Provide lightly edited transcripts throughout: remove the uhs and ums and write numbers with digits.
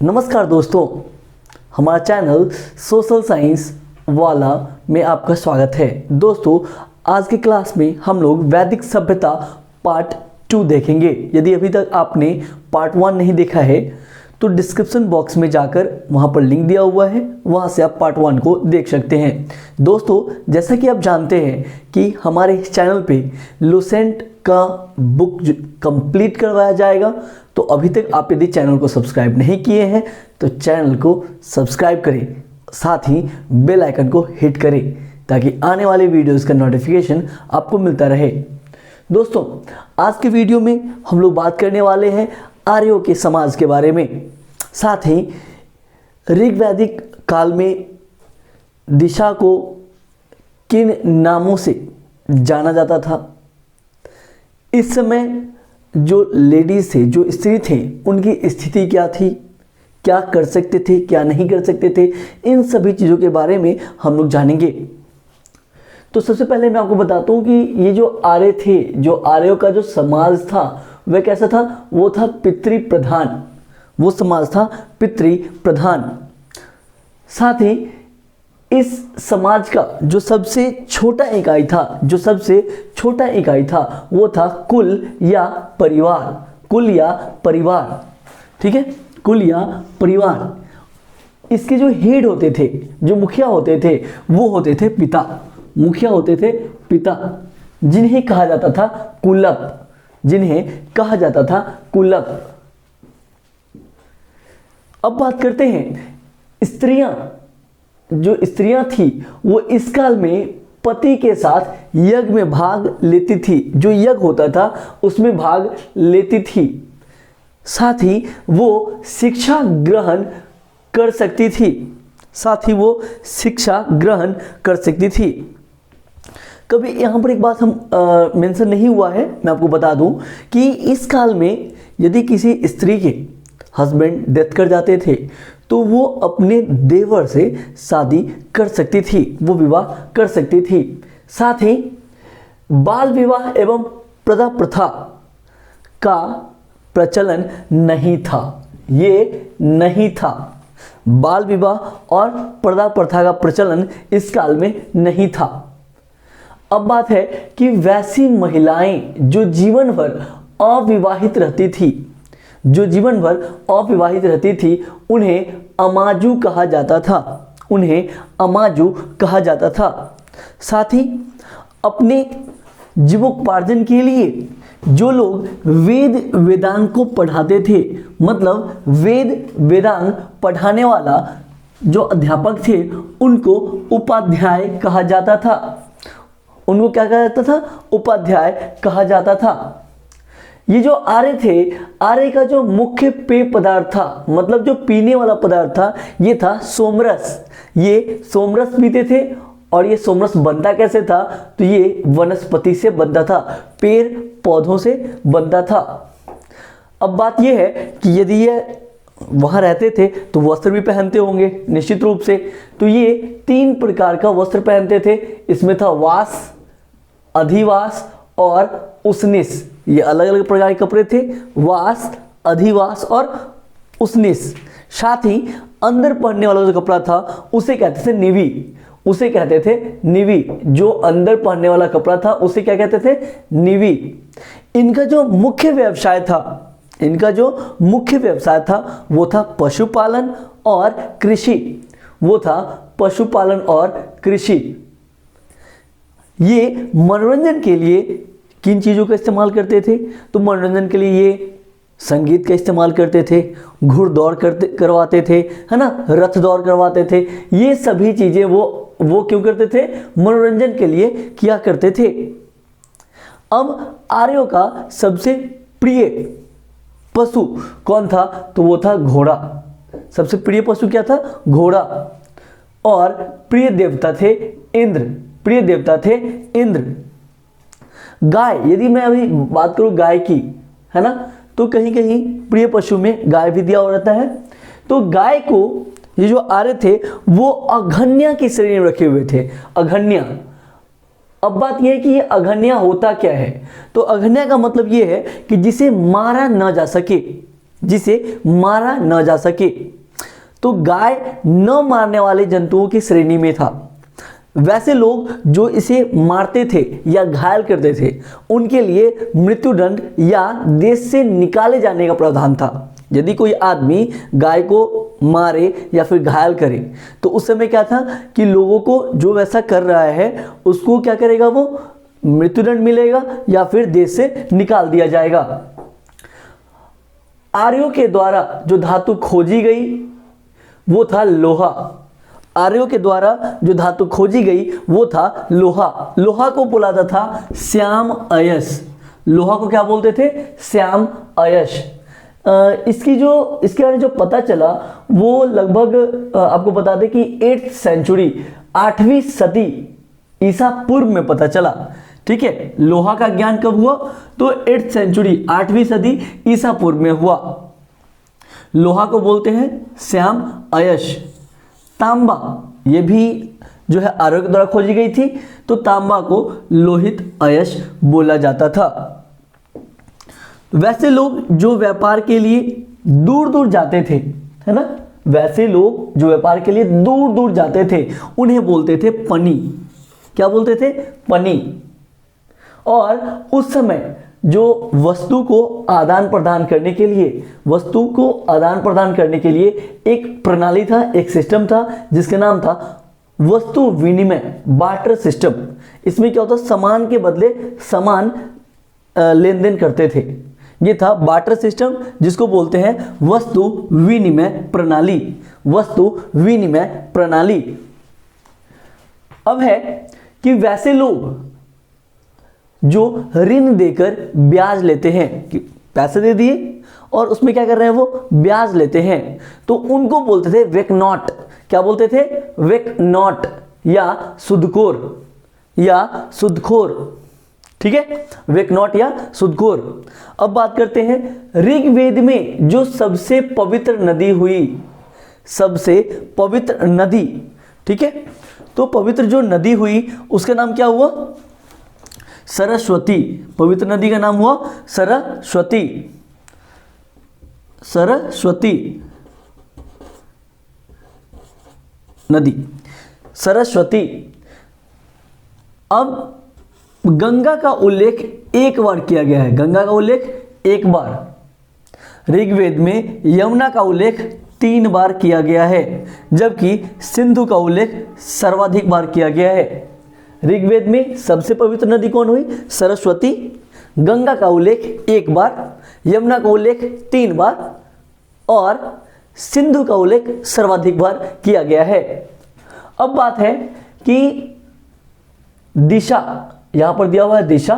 नमस्कार दोस्तों, हमारा चैनल सोशल साइंस वाला में आपका स्वागत है। दोस्तों, आज की क्लास में हम लोग वैदिक सभ्यता पार्ट 2 देखेंगे। यदि अभी तक आपने पार्ट 1 नहीं देखा है तो डिस्क्रिप्शन बॉक्स में जाकर वहां पर लिंक दिया हुआ है, वहां से आप पार्ट 1 को देख सकते हैं। दोस्तों, जैसा कि आप जानते हैं कि हमारे चैनल पे लुसेंट का बुक कंप्लीट करवाया जाएगा, तो अभी तक आप यदि चैनल को सब्सक्राइब नहीं किए हैं तो चैनल को सब्सक्राइब करें, साथ ही बेल आइकन को हिट करें ताकि आने वाले वीडियोस का नोटिफिकेशन आपको मिलता रहे। दोस्तों, आज के वीडियो में हम लोग बात करने वाले हैं आर्यों के समाज के बारे में। साथ ही ऋग्वैदिक काल में दिशा को किन नामों से जाना जाता था, इस समय जो लेडीज थे, जो स्त्री थे, उनकी स्थिति क्या थी, क्या कर सकते थे, क्या नहीं कर सकते थे, इन सभी चीज़ों के बारे में हम लोग जानेंगे। तो सबसे पहले मैं आपको बताता हूँ कि ये जो आर्य थे, जो आर्यों का जो समाज था वह कैसा था। वो था पितृ प्रधान, वो समाज था पितृ प्रधान। साथ ही इस समाज का जो सबसे छोटा इकाई था, जो सबसे छोटा इकाई था वो था कुल या परिवार, कुल या परिवार। ठीक है, कुल या परिवार। इसके जो हेड होते थे, जो मुखिया होते थे, वो होते थे पिता, मुखिया होते थे पिता, जिन्हें कहा जाता था कुलप, जिन्हें कहा जाता था कुलप। अब बात करते हैं स्त्रियां। जो स्त्रियां थी वो इस काल में पति के साथ यज्ञ में भाग लेती थी, जो यज्ञ होता था उसमें भाग लेती थी। साथ ही वो शिक्षा ग्रहण कर सकती थी, साथ ही वो शिक्षा ग्रहण कर सकती थी। कभी यहाँ पर एक बात हम मेंशन नहीं हुआ है, मैं आपको बता दूं कि इस काल में यदि किसी स्त्री के हस्बैंड डेथ कर जाते थे तो वो अपने देवर से शादी कर सकती थी, वो विवाह कर सकती थी। साथ ही बाल विवाह एवं प्रथा प्रथा का प्रचलन नहीं था, ये नहीं था। बाल विवाह और प्रथा प्रथा का प्रचलन इस काल में नहीं था। अब बात है कि वैसी महिलाएं जो जीवन भर अविवाहित रहती थी, जो जीवन भर अविवाहित रहती थी, उन्हें अमाजू कहा जाता था, उन्हें अमाजू कहा जाता था। साथ ही अपने जीवोपार्जन के लिए जो लोग वेद वेदांग को पढ़ाते थे, मतलब वेद वेदांग पढ़ाने वाला जो अध्यापक थे, उनको उपाध्याय कहा जाता था। उनको क्या कहा जाता था? उपाध्याय कहा जाता था। ये जो आर्य थे, आर्य का जो मुख्य पेय पदार्थ था, मतलब जो पीने वाला पदार्थ था, ये था सोमरस। ये सोमरस पीते थे। और ये सोमरस बनता कैसे था? तो ये वनस्पति से बनता था, पेड़ पौधों से बनता था। अब बात ये है कि यदि ये वहाँ रहते थे तो वस्त्र भी पहनते होंगे निश्चित रूप से। तो ये 3 प्रकार का वस्त्र पहनते थे। इसमें था वास, अधिवास और उसनिस। ये अलग अलग प्रकार के कपड़े थे, वास, अधिवास और उसनिस। साथ ही अंदर पहनने वाला जो कपड़ा था उसे कहते थे निवी, उसे कहते थे निवी। जो अंदर पहनने वाला कपड़ा था उसे क्या कहते थे? निवी। इनका जो मुख्य व्यवसाय था, इनका जो मुख्य व्यवसाय था वो था पशुपालन और कृषि, वो था पशुपालन और कृषि। ये मनोरंजन के लिए किन चीज़ों का इस्तेमाल करते थे? तो मनोरंजन के लिए ये संगीत का इस्तेमाल करते थे, घुड़दौड़ करवाते थे, है ना, रथ दौड़ करवाते थे। ये सभी चीज़ें वो क्यों करते थे? मनोरंजन के लिए किया करते थे। अब आर्यों का सबसे प्रिय पशु कौन था? तो वो था घोड़ा। सबसे प्रिय पशु क्या था? घोड़ा। और प्रिय देवता थे इंद्र, प्रिय देवता थे इंद्र। गाय, यदि मैं अभी बात करूं गाय की, है ना, तो कहीं कहीं प्रिय पशु में गाय भी दिया रहता है। तो गाय को ये जो आर्य थे वो अघन्या की श्रेणी में रखे हुए थे, अघन्या। अब बात यह है कि ये अघन्या होता क्या है? तो अघन्या का मतलब ये है कि जिसे मारा ना जा सके, जिसे मारा न जा सके। तो गाय न मारने वाले जंतुओं की श्रेणी में था। वैसे लोग जो इसे मारते थे या घायल करते थे, उनके लिए मृत्युदंड या देश से निकाले जाने का प्रावधान था। यदि कोई आदमी गाय को मारे या फिर घायल करे, तो उस समय क्या था कि लोगों को जो वैसा कर रहा है उसको क्या करेगा, वो मृत्युदंड मिलेगा या फिर देश से निकाल दिया जाएगा। आर्यों के द्वारा जो धातु खोजी गई वो था लोहा। आर्यों के द्वारा जो धातु खोजी गई वो था लोहा। लोहा को बोला जाता था श्याम अयस। लोहा को क्या बोलते थे? श्याम अयस। इसके बारे में जो पता चला वो लगभग आपको बता दें कि 8th सेंचुरी 8वीं सदी ईसा पूर्व में पता चला। ठीक है, लोहा का ज्ञान कब हुआ? तो 8th सेंचुरी 8वीं सदी ईसा पूर्व में हुआ। लोहा को बोलते हैं श्याम अयश। तांबा, ये भी जो है आर्यों के द्वारा खोजी गई थी, तो तांबा को लोहित अयश बोला जाता था। वैसे लोग जो व्यापार के लिए दूर दूर जाते थे, है ना, वैसे लोग जो व्यापार के लिए दूर दूर जाते थे उन्हें बोलते थे पनी। क्या बोलते थे? पनी। और उस समय जो वस्तु को आदान प्रदान करने के लिए एक प्रणाली था, एक सिस्टम था जिसका नाम था वस्तु विनिमय, बार्टर सिस्टम। इसमें क्या होता? सामान के बदले सामान लेन देन करते थे। ये था बार्टर सिस्टम, जिसको बोलते हैं वस्तु विनिमय प्रणाली। वस्तु विनिमय प्रणाली। अब है कि वैसे लोग जो ऋण देकर ब्याज लेते हैं, कि पैसे दे दिए और उसमें क्या कर रहे हैं, वो ब्याज लेते हैं, तो उनको बोलते थे वेकनॉट। क्या बोलते थे? वेकनॉट या सुदखोर ठीक है, वेकनॉट या सुदखोर। अब बात करते हैं ऋग्वेद में जो सबसे पवित्र नदी हुई, सबसे पवित्र नदी। ठीक है, तो पवित्र जो नदी हुई उसका नाम क्या हुआ? सरस्वती। पवित्र नदी का नाम हुआ सरस्वती। सरस्वती नदी, सरस्वती। अब गंगा का उल्लेख एक बार किया गया है। गंगा का उल्लेख एक बार। ऋग्वेद में यमुना का उल्लेख 3 बार किया गया है, जबकि सिंधु का उल्लेख सर्वाधिक बार किया गया है। ऋग्वेद में सबसे पवित्र नदी कौन हुई? सरस्वती। गंगा का उल्लेख 1 बार, यमुना का उल्लेख 3 बार और सिंधु का उल्लेख सर्वाधिक बार किया गया है। अब बात है कि दिशा, यहां पर दिया हुआ है दिशा।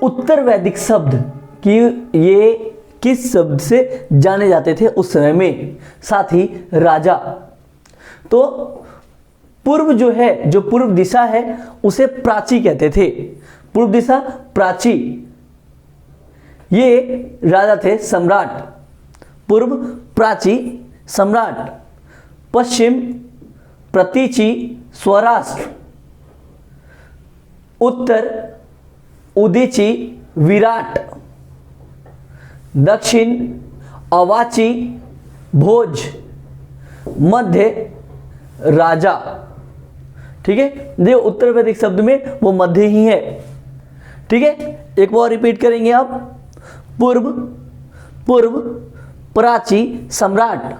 उत्तर वैदिक शब्द कि ये किस शब्द से जाने जाते थे उस समय में, साथ ही राजा। तो पूर्व जो है, जो पूर्व दिशा है उसे प्राची कहते थे। पूर्व दिशा प्राची, ये राजा थे सम्राट। पूर्व प्राची सम्राट, पश्चिम प्रतीची स्वराष्ट्र, उत्तर उदीची विराट, दक्षिण अवाची भोज, मध्य राजा। ठीक है, देखो उत्तर वैदिक शब्द में वो मध्य ही है। ठीक है, एक बार रिपीट करेंगे आप। पूर्व प्राची सम्राट,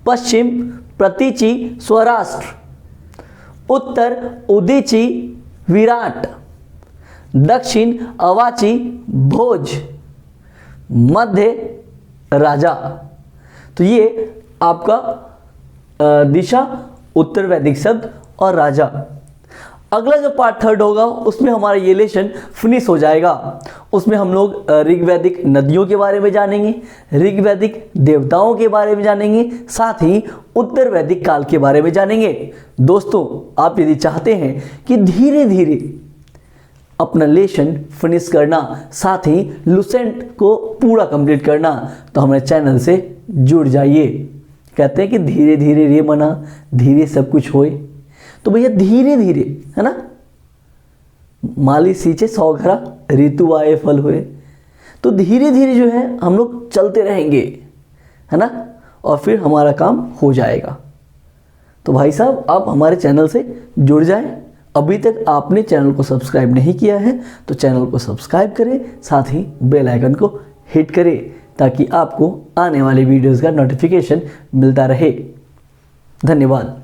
पश्चिम प्रतीची स्वराष्ट्र, उत्तर उदीची विराट, दक्षिण अवाची भोज, मध्य राजा। तो ये आपका दिशा, उत्तर वैदिक शब्द और राजा। अगला जो पार्ट 3 होगा उसमें हमारा ये लेसन फिनिश हो जाएगा। उसमें हम लोग ऋग्वैदिक नदियों के बारे में जानेंगे, ऋग्वैदिक देवताओं के बारे में जानेंगे, साथ ही उत्तर वैदिक काल के बारे में जानेंगे। दोस्तों, आप यदि चाहते हैं कि धीरे धीरे अपना लेसन फिनिश करना, साथ ही लुसेंट को पूरा कंप्लीट करना, तो हमारे चैनल से जुड़ जाइए। कहते हैं कि धीरे धीरे रे मना, धीरे सब कुछ होए। तो भैया धीरे धीरे, है ना, माली सींचे 100 घड़ा, ऋतु आए फल हुए। तो धीरे धीरे जो है हम लोग चलते रहेंगे, है ना, और फिर हमारा काम हो जाएगा। तो भाई साहब आप हमारे चैनल से जुड़ जाएं। अभी तक आपने चैनल को सब्सक्राइब नहीं किया है तो चैनल को सब्सक्राइब करें, साथ ही बेल आइकन को हिट करें ताकि आपको आने वाली वीडियोस का नोटिफिकेशन मिलता रहे। धन्यवाद।